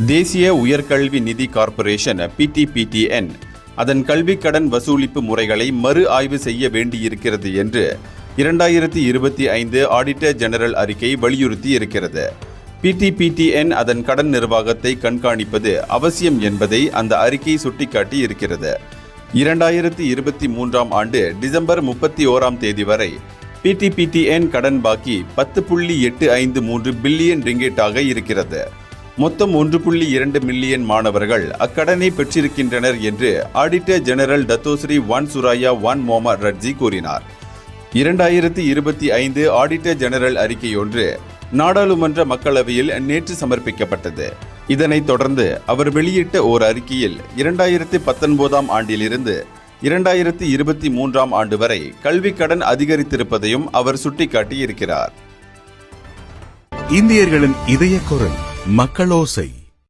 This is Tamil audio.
தேசிய உயர்கல்வி நிதி கார்ப்பரேஷன் PTPTN அதன் கல்விக் கடன் வசூலிப்பு முறைகளை மறு ஆய்வு செய்ய வேண்டியிருக்கிறது என்று 2025 ஆடிட்டர் ஜெனரல் அறிக்கை வலியுறுத்தி இருக்கிறது. PTPTN அதன் கடன் நிர்வாகத்தை கண்காணிப்பது அவசியம் என்பதை அந்த அறிக்கை சுட்டிக்காட்டி இருக்கிறது. 2023 ஆண்டு டிசம்பர் 31 தேதி வரை PTPTN கடன் பாக்கி 10.853 பில்லியன் ரிங்கெட்டாக இருக்கிறது. மொத்தம் 1.2 மில்லியன் மாணவர்கள் அக்கடனை பெற்றிருக்கின்றனர் என்று ஆடிட்டர் ஜெனரல் டத்தோஸ்ரீ வான் சுராயா வான் மொஹம்மத் ரட்ஜி கூறினார். 2025 ஆடிட்டர் ஜெனரல் அறிக்கையொன்று நாடாளுமன்ற மக்களவையில் நேற்று சமர்ப்பிக்கப்பட்டது. இதனைத் தொடர்ந்து அவர் வெளியிட்ட ஓர் அறிக்கையில் 2019 ஆண்டிலிருந்து 2023 ஆண்டு வரை கல்விக் கடன் அதிகரித்திருப்பதையும் அவர் சுட்டிக்காட்டியிருக்கிறார். இந்தியர்களின் இதய குரல் மக்களோசை.